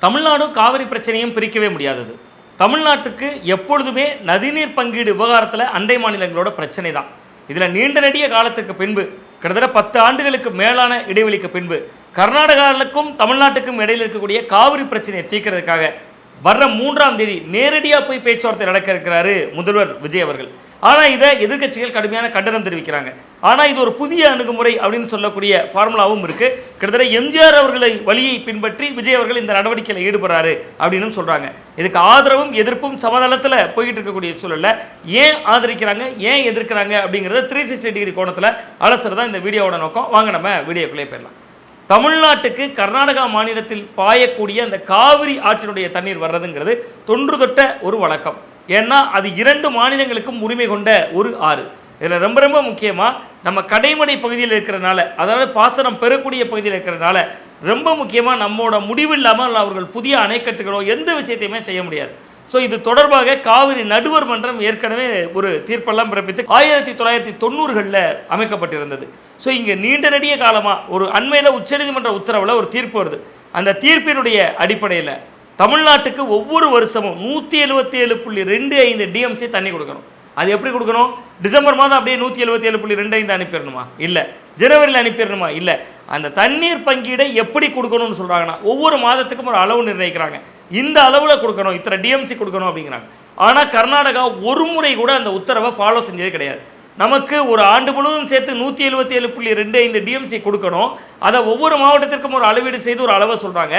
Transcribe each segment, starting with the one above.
தமிழ்நாடும் காவிரி பிரச்சனையும் பிரிக்கவே முடியாதது. தமிழ்நாட்டுக்கு எப்பொழுதுமே நதிநீர் பங்கீடு விவகாரத்தில் அண்டை மாநிலங்களோட பிரச்சனை தான். இதில் நீண்ட நெடிய காலத்துக்கு பின்பு கிட்டத்தட்ட 10 ஆண்டுகளுக்கு மேலான இடைவெளிக்கு பின்பு கர்நாடகாவுக்கும் தமிழ்நாட்டுக்கும் இடையில் இருக்கக்கூடிய காவிரி பிரச்சனையை தீர்க்கிறதுக்காக வர்ற 3ஆம் தேதி நேரடியாக போய் பேச்சுவார்த்தை நடக்க இருக்கிறாரு முதல்வர் விஜய் அவர்கள். ஆனால் இதை எதிர்க்கட்சிகள் கடுமையான கண்டனம் தெரிவிக்கிறாங்க. ஆனால் இது ஒரு புதிய அணுகுமுறை அப்படின்னு சொல்லக்கூடிய ஃபார்முலாவும் இருக்குது. கிட்டத்தட்ட எம்ஜிஆர் அவர்களை வழியை பின்பற்றி விஜய் அவர்கள் இந்த நடவடிக்கையில் ஈடுபடுறாரு அப்படின்னு சொல்கிறாங்க. இதுக்கு ஆதரவும் எதிர்ப்பும் சமதளத்தில் போய்கிட்டு இருக்கக்கூடிய சூழலில் ஏன் ஆதரிக்கிறாங்க, ஏன் எதிர்க்கிறாங்க அப்படிங்கிறத 360 டிகிரி கோணத்தில் அலசுறது தான் இந்த வீடியோவோட நோக்கம். வாங்க நம்ம வீடியோக்குள்ளே போயிடலாம். தமிழ்நாட்டுக்கு கர்நாடகா மாநிலத்தில் பாயக்கூடிய அந்த காவிரி ஆற்றினுடைய தண்ணீர் வர்றதுங்கிறது தொன்று தொட்ட ஒரு வழக்கம். ஏன்னா அது 2 மாநிலங்களுக்கும் உரிமை கொண்ட ஒரு ஆறு. இதில் ரொம்ப ரொம்ப முக்கியமாக நம்ம கடைமடை பகுதியில் இருக்கிறனால, அதாவது பாசனம் பெறக்கூடிய பகுதியில் இருக்கிறனால ரொம்ப முக்கியமாக நம்மோட முடிவு இல்லாமல் அவர்கள் புதிய அணைக்கட்டுகளோ எந்த விஷயத்தையுமே செய்ய முடியாது. ஸோ இது தொடர்பாக காவிரி நடுவர் மன்றம் ஏற்கனவே ஒரு தீர்ப்பெல்லாம் பிறப்பித்து 1990களில் அமைக்கப்பட்டிருந்தது. ஸோ இங்கே நீண்ட நெடிய காலமாக ஒரு அண்மையில் உச்சநீதிமன்ற உத்தரவில் ஒரு தீர்ப்பு வருது. அந்த தீர்ப்பினுடைய அடிப்படையில் தமிழ்நாட்டுக்கு ஒவ்வொரு வருஷமும் 177.25 டிஎம்சி தண்ணி கொடுக்கணும். அது எப்படி கொடுக்கணும்? டிசம்பர் மாதம் அப்படியே 177.25 அனுப்பிடணுமா? இல்லை. ஜனவரியில் அனுப்பிடணுமா? இல்லை. அந்த தண்ணீர் பங்கீடை எப்படி கொடுக்கணும்னு சொல்கிறாங்கன்னா ஒவ்வொரு மாதத்துக்கும் ஒரு அளவு நிர்ணயிக்கிறாங்க. இந்த அளவில் கொடுக்கணும், இத்தனை டிஎம்சி கொடுக்கணும் அப்படிங்கிறாங்க. ஆனால் கர்நாடகா ஒரு முறை கூட அந்த உத்தரவை ஃபாலோ செஞ்சதே கிடையாது. நமக்கு ஒரு ஆண்டு முழுவதும் சேர்த்து 177.25 டிஎம்சி கொடுக்கணும். அதை ஒவ்வொரு மாவட்டத்திற்கும் ஒரு அளவீடு செய்து ஒரு அளவை சொல்கிறாங்க.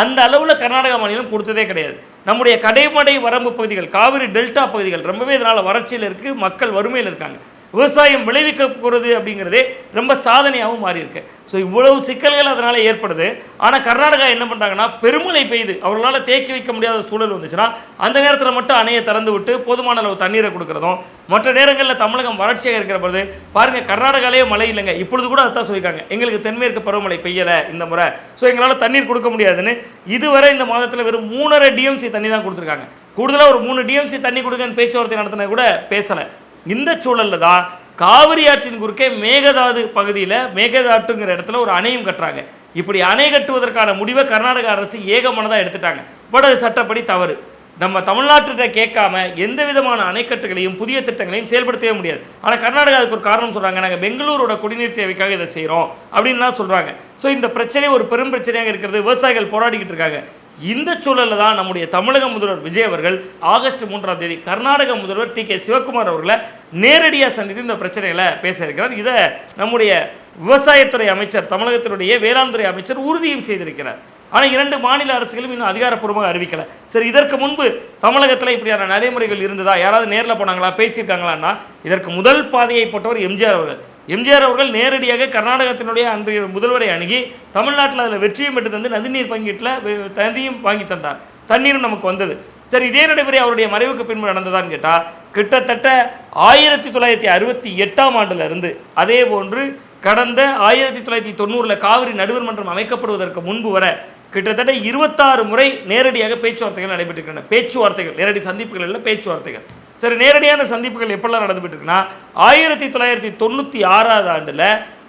அந்த அளவில் கர்நாடகா மாநிலம் கொடுத்ததே கிடையாது. நம்முடைய கடைமடை வரம்பு பகுதிகள், காவிரி டெல்டா பகுதிகள் ரொம்பவே இதனால் வறட்சியில் இருக்குது, மக்கள் வறுமையில் இருக்காங்க. விவசாயம் விளைவிக்க போகிறது அப்படிங்கிறதே ரொம்ப சாதனையாகவும் மாறி இருக்கு. ஸோ இவ்வளவு சிக்கல்கள் அதனால் ஏற்படுது. ஆனால் கர்நாடகா என்ன பண்ணுறாங்கன்னா பெருமழை பெய்யுது, அவர்களால் தேக்கி வைக்க முடியாத சூழல் வந்துச்சுன்னா அந்த நேரத்தில் மட்டும் அணையை திறந்து விட்டு போதுமான அளவு தண்ணீரை கொடுக்குறதும், மற்ற நேரங்களில் தமிழகம் வறட்சியாக இருக்கிற பொழுது பாருங்கள் கர்நாடகாலேயே மழை இல்லைங்க. இப்பொழுது கூட அதுதான் சொல்லியிருக்காங்க, எங்களுக்கு தென்மேற்கு பருவமழை பெய்யலை இந்த முறை, ஸோ எங்களால் தண்ணீர் கொடுக்க முடியாதுன்னு. இதுவரை இந்த மாதத்தில் வெறும் 3.5 டிஎம்சி தண்ணி தான் கொடுத்துருக்காங்க. கூடுதலாக ஒரு 3 டிஎம்சி தண்ணி கொடுங்கன்னு பேச்சுவார்த்தை நடத்தின கூட பேசலை. இந்த சூழலில் தான் காவிரி ஆற்றின் குறுக்கே மேகதாது பகுதியில் மேகதாட்டுங்கிற இடத்துல ஒரு அணையும் கட்டுறாங்க. இப்படி அணை கட்டுவதற்கான முடிவை கர்நாடக அரசு ஏகமனதாக எடுத்துட்டாங்க. பட் அது சட்டப்படி தவறு. நம்ம தமிழ்நாட்டிட்ட கேட்காம எந்த விதமான அணைக்கட்டுகளையும் புதிய திட்டங்களையும் செயல்படுத்தவே முடியாது. ஆனால் கர்நாடகா அதுக்கு ஒரு காரணம் சொல்கிறாங்க, நாங்கள் பெங்களூரோட குடிநீர் தேவைக்காக இதை செய்கிறோம் அப்படின்லாம் சொல்கிறாங்க. ஸோ இந்த பிரச்சனை ஒரு பெரும் பிரச்சனையாக இருக்கிறது. விவசாயிகள் போராடிக்கிட்டு இருக்காங்க. இந்த சூழலில் தான் நம்முடைய தமிழக முதல்வர் விஜய் அவர்கள் ஆகஸ்ட் 3ஆம் தேதி கர்நாடக முதல்வர் டி.கே. சிவக்குமார் அவர்களை நேரடியாக சந்தித்து இந்த பிரச்சனைகளை பேச இருக்கிறார். இதை நம்முடைய விவசாயத்துறை அமைச்சர், தமிழகத்தினுடைய வேளாண் துறை அமைச்சர் உறுதியும் செய்திருக்கிறார். ஆனால் 2 மாநில அரசுகளும் இன்னும் அதிகாரப்பூர்வமாக அறிவிக்கலை. சரி, இதற்கு முன்பு தமிழகத்தில் இப்படியான நடைமுறைகள் இருந்ததா, யாராவது நேரில் போனாங்களா, பேசியிருக்காங்களான்னா இதற்கு முதல் பாதையை போட்டவர் எம்ஜிஆர் அவர்கள். எம்ஜிஆர் அவர்கள் நேரடியாக கர்நாடகத்தினுடைய அன்றைய முதல்வரை அணுகி தமிழ்நாட்டில் அதில் வெற்றியும் பெற்று தந்து நதிநீர் பங்கீட்டில் தண்ணியும் வாங்கி தந்தார். தண்ணீரும் நமக்கு வந்தது. சரி, இதே நடைமுறை அவருடைய மறைவுக்கு பின்பு நடந்ததான்னு கேட்டால் கிட்டத்தட்ட 1968ஆம் ஆண்டிலிருந்து அதே போன்று கடந்த 1990 காவிரி நடுவர் மன்றம் அமைக்கப்படுவதற்கு முன்பு வர கிட்டத்தட்ட 26 முறை நேரடியாக பேச்சுவார்த்தைகள் நடைபெற்றிருக்கின்றன. பேச்சுவார்த்தைகள், நேரடி சந்திப்புகள் இல்லை, பேச்சுவார்த்தைகள். சரி, நேரடியான சந்திப்புகள் எப்பெல்லாம் நடந்துகிட்டு 1996ஆம் ஆண்டில்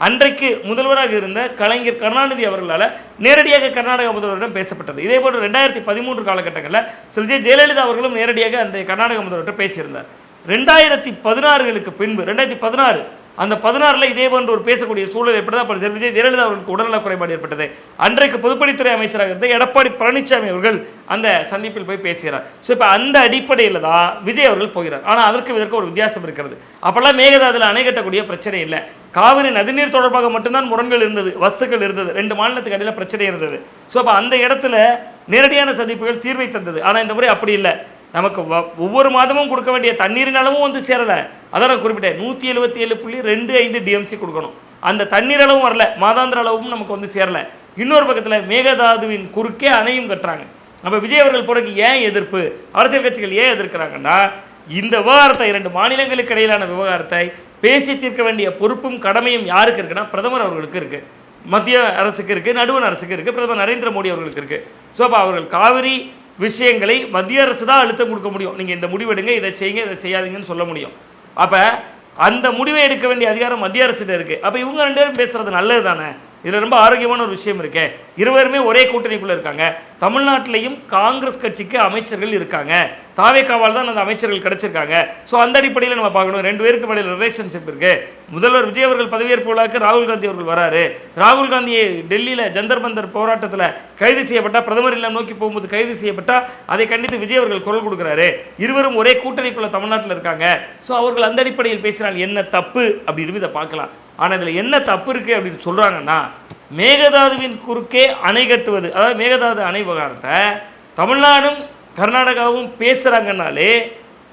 அன்றைக்கு முதல்வராக இருந்த கலைஞர் கருணாநிதி அவர்களால் நேரடியாக கர்நாடக முதல்வரிடம் பேசப்பட்டது. இதே போன்று 2013 காலகட்டங்களில் விஜய் ஜெயலலிதா அவர்களும் நேரடியாக அன்றைய கர்நாடக முதல்வர்கிட்ட பேசியிருந்தார். 2016களுக்கு பின்பு 2016 அந்த 16ல் இதே போன்று ஒரு பேசக்கூடிய சூழல் ஏற்பட்டது. விஜய் ஜெயலலிதா அவர்களுக்கு உடல்நலக் குறைபாடு ஏற்பட்டது. அன்றைக்கு பொதுப்பணித்துறை அமைச்சராக இருந்த எடப்பாடி பழனிசாமி அவர்கள் அந்த சந்திப்பில் போய் பேசுகிறார். ஸோ இப்போ அந்த அடிப்படையில் தான் விஜய் அவர்கள் போகிறார். ஆனால் இதற்கு ஒரு வித்தியாசம் இருக்கிறது. அப்போல்லாம் மேகதாதுல அணை கட்டக்கூடிய பிரச்சனை இல்லை. காவிரி நதிநீர் தொடர்பாக மட்டும்தான் முரண்கள் இருந்தது, வஸ்துக்கள் இருந்தது, 2 மாநிலத்துக்கு இடையில் பிரச்சனை இருந்தது. ஸோ அப்போ அந்த இடத்துல நேரடியான சந்திப்புகள் தீர்வை தந்தது. ஆனால் இந்த முறை அப்படி இல்லை. நமக்கு ஒவ்வொரு மாதமும் கொடுக்க வேண்டிய தண்ணீரின் அளவும் வந்து சேரலை. அதான் நான் குறிப்பிட்டேன், 177.25 டிஎம்சி கொடுக்கணும். அந்த தண்ணீர் அளவும் வரல, மாதாந்திர அளவும் நமக்கு வந்து சேரலை. இன்னொரு பக்கத்தில் மேகதாதுவின் குறுக்கே அணையும் கட்டுறாங்க. அப்போ விஜய் அவர்கள் போறதுக்கு ஏன் எதிர்ப்பு? அரசியல் கட்சிகள் ஏன் எதிர்க்கிறாங்கன்னா இந்த விவகாரத்தை, 2 மாநிலங்களுக்கு இடையிலான விவகாரத்தை பேசி தீர்க்க வேண்டிய பொறுப்பும் கடமையும் யாருக்கு இருக்குன்னா பிரதமர் அவர்களுக்கு இருக்குது, மத்திய அரசுக்கு இருக்குது, நடுவண் அரசுக்கு இருக்குது, பிரதமர் நரேந்திர மோடி அவர்களுக்கு இருக்குது. ஸோ அப்போ அவர்கள் காவிரி விஷயங்களை மத்திய அரசு தான் அழுத்தம் கொடுக்க முடியும். நீங்கள் இந்த முடிவெடுங்க, இதை செய்யுங்க, இதை செய்யாதீங்கன்னு சொல்ல முடியும். அப்போ அந்த முடிவை எடுக்க வேண்டிய அதிகாரம் மத்திய அரசிட்ட இருக்குது. அப்போ இவங்க 2 பேரும் பேசுகிறது நல்லது தானே? இதில் ரொம்ப ஆரோக்கியமான ஒரு விஷயம் இருக்கே. இருவருமே ஒரே கூட்டணிக்குள்ளே இருக்காங்க. தமிழ்நாட்டிலையும் காங்கிரஸ் கட்சிக்கு அமைச்சர்கள் இருக்காங்க. தாவேக்காவால் தான் அந்த அமைச்சர்கள் கிடைச்சிருக்காங்க. ஸோ அந்த அடிப்படையில் நம்ம பார்க்கணும். 2 பேருக்கு இடையில் ரிலேஷன்ஷிப் இருக்குது. முதல்வர் விஜய் அவர்கள் பதவியேற்பு விழாவுக்கு ராகுல் காந்தி அவர்கள் வராரு. ராகுல் காந்தியை டெல்லியில் ஜந்தர் மந்தர் போராட்டத்தில் கைது செய்யப்பட்டால், பிரதமர் இல்லம் நோக்கி போகும்போது கைது செய்யப்பட்டால், அதை கண்டித்து விஜய் அவர்கள் குரல் கொடுக்குறாரு. இருவரும் ஒரே கூட்டணிக்குள்ள தமிழ்நாட்டில் இருக்காங்க. ஸோ அவர்கள் அந்த அடிப்படையில் பேசினால் என்ன தப்பு அப்படின்னு இதை பார்க்கலாம். ஆனால் இதில் என்ன தப்பு இருக்குது அப்படின்னு சொல்கிறாங்கன்னா, மேகதாதுவின் குறுக்கே அணை கட்டுவது, அதாவது மேகதாது அணை விவகாரத்தை தமிழ்நாடும் கர்நாடகாவும் பேசுகிறாங்கன்னாலே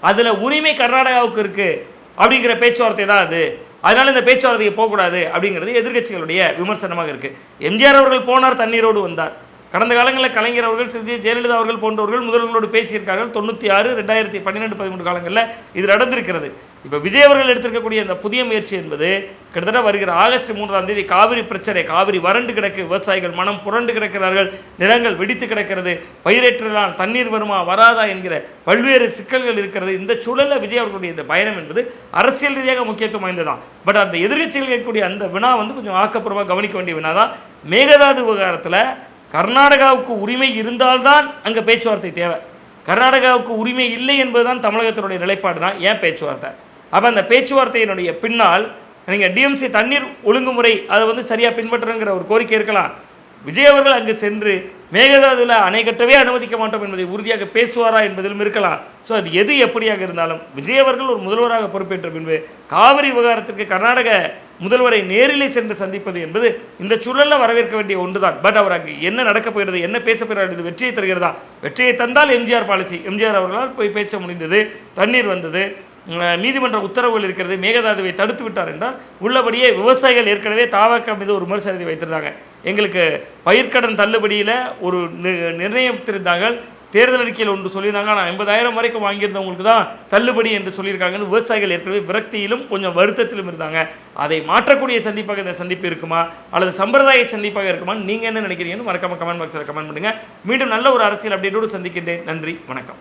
அதில் உரிமை கர்நாடகாவுக்கு இருக்குது அப்படிங்கிற பேச்சுவார்த்தை தான் அது. அதனால் இந்த பேச்சுவார்த்தைக்கு போகக்கூடாது அப்படிங்கிறது எதிர்க்கட்சிகளுடைய விமர்சனமாக இருக்குது. எம்ஜிஆர் அவர்கள் போனார், தண்ணீரோடு வந்தார். கடந்த காலங்களில் கலைஞர் அவர்கள், ஜெயலலிதா அவர்கள் போன்றவர்கள் முதல்வர்களோடு பேசியிருக்கார்கள். 96, 2012, 13 காலங்களில் இது நடந்திருக்கிறது. இப்போ விஜய் அவர்கள் எடுத்திருக்கக்கூடிய இந்த புதிய முயற்சி என்பது கிட்டத்தட்ட வருகிற ஆகஸ்ட் 3ஆம் தேதி காவிரி பிரச்சனை, காவிரி வறண்டு கிடக்கு, விவசாயிகள் மனம் புரண்டு கிடக்கிறார்கள், நிலங்கள் வெடித்து கிடக்கிறது, பயிரேற்றலாம் தண்ணீர் வருமா வராதா என்கிற பல்வேறு சிக்கல்கள் இருக்கிறது. இந்த சூழலில் விஜய் அவர்களுடைய இந்த பயணம் என்பது அரசியல் ரீதியாக முக்கியத்துவம் வாய்ந்ததான். பட் அந்த எதிர்க்கட்சிகள் கேட்கக்கூடிய அந்த வினா கொஞ்சம் ஆக்கப்பூர்வமாக கவனிக்க வேண்டிய வினா தான். மேகதாது விவகாரத்தில் கர்நாடகாவுக்கு உரிமை இருந்தால்தான் அங்கே பேச்சுவார்த்தை தேவை. கர்நாடகாவுக்கு உரிமை இல்லை என்பதுதான் தமிழகத்தினுடைய நிலைப்பாடுனா ஏன் பேச்சுவார்த்தை? அப்போ அந்த பேச்சுவார்த்தையினுடைய பின்னால் நீங்கள் டிஎம்சி தண்ணீர் ஒழுங்குமுறை அதை சரியாக பின்பற்றுங்கிற ஒரு கோரிக்கை இருக்கலாம். விஜய் அவர்கள் அங்கு சென்று மேகதாதுவில் அணை கட்டவே அனுமதிக்க மாட்டோம் என்பதை உறுதியாக பேசுவாரா என்பதிலும் இருக்கலாம். ஸோ அது எது எப்படியாக இருந்தாலும் விஜய் அவர்கள் ஒரு முதல்வராக பொறுப்பேற்ற பின்பு காவிரி விவகாரத்திற்கு கர்நாடக முதல்வரை நேரிலே சென்று சந்திப்பது என்பது இந்த சூழலில் வரவேற்க வேண்டிய ஒன்று தான். பட் அவர் அங்கு என்ன நடக்கப் போகிறது, என்ன பேசப் போகிறார், இது வெற்றியை தருகிறதா? வெற்றியை தந்தால் எம்ஜிஆர் பாலிசி, எம்ஜிஆர் அவர்களால் போய் பேச முடிந்தது, தண்ணீர் வந்தது, நீதிமன்ற உத்தரவுகள் இருக்கிறது, மேகதாதுவை தடுத்து விட்டார் என்றால் உள்ளபடியே விவசாயிகள் ஏற்கனவே தாவக மீது ஒரு விமர்சனத்தை வைத்திருந்தாங்க. எங்களுக்கு பயிர்க்கடன் தள்ளுபடியில் ஒரு நிர்ணயித்திருந்தார்கள். தேர்தல் அறிக்கையில் ஒன்று சொல்லியிருந்தாங்க. ஆனால் 50,000 வரைக்கும் வாங்கியிருந்தவங்களுக்கு தான் தள்ளுபடி என்று சொல்லியிருக்காங்கன்னு விவசாயிகள் ஏற்கனவே விரக்தியிலும் கொஞ்சம் வருத்தத்திலும் இருந்தாங்க. அதை மாற்றக்கூடிய சந்திப்பாக இந்த சந்திப்பு இருக்குமா அல்லது சம்பிரதாய சந்திப்பாக இருக்குமான்னு நீங்கள் என்ன நினைக்கிறீங்கன்னு மறக்காம கமெண்ட் பாக்ஸில் கமெண்ட் பண்ணுங்கள். மீண்டும் நல்ல ஒரு அரசியல் அப்டேட்டோடு சந்திக்கின்றேன். நன்றி, வணக்கம்.